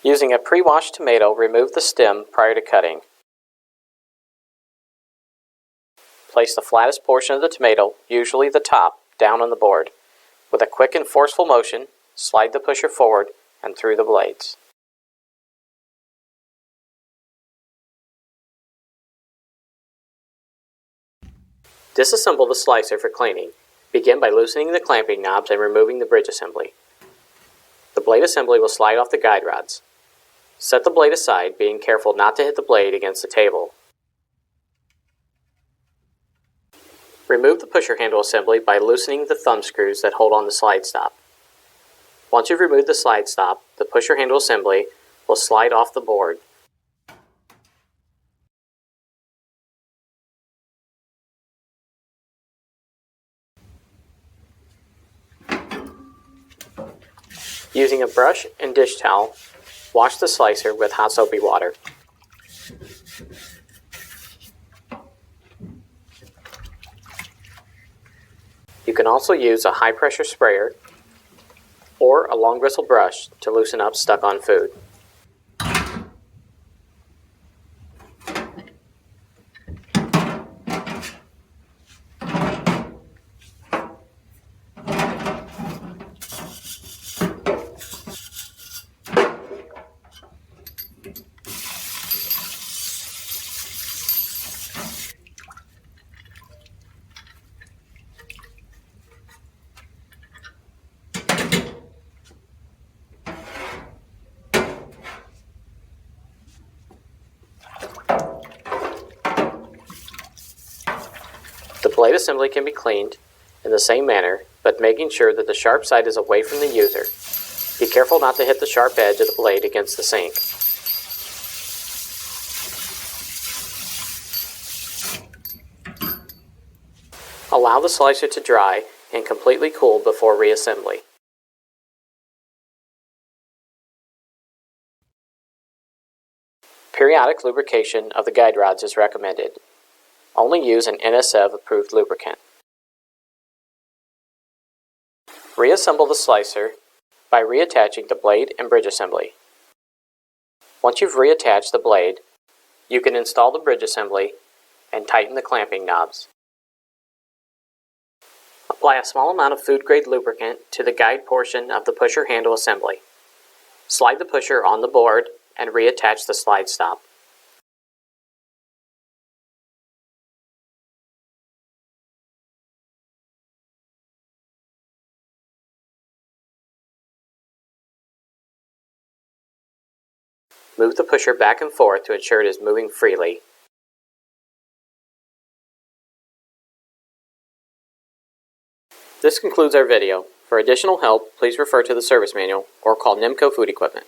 Using a pre-washed tomato, remove the stem prior to cutting. Place the flattest portion of the tomato, usually the top, down on the board. With a quick and forceful motion, slide the pusher forward and through the blades. Disassemble the slicer for cleaning. Begin by loosening the clamping knobs and removing the bridge assembly. The blade assembly will slide off the guide rods. Set the blade aside, being careful not to hit the blade against the table. Remove the pusher handle assembly by loosening the thumb screws that hold on the slide stop. Once you've removed the slide stop, the pusher handle assembly will slide off the board. Using a brush and dish towel, wash the slicer with hot soapy water. You can also use a high-pressure sprayer or a long bristle brush to loosen up stuck-on food. The blade assembly can be cleaned in the same manner, but making sure that the sharp side is away from the user. Be careful not to hit the sharp edge of the blade against the sink. Allow the slicer to dry and completely cool before reassembly. Periodic lubrication of the guide rods is recommended. Only use an NSF approved lubricant. Reassemble the slicer by reattaching the blade and bridge assembly. Once you've reattached the blade, you can install the bridge assembly and tighten the clamping knobs. Apply a small amount of food-grade lubricant to the guide portion of the pusher handle assembly. Slide the pusher on the board and reattach the slide stop. Move the pusher back and forth to ensure it is moving freely. This concludes our video. For additional help, please refer to the service manual or call Nemco Food Equipment.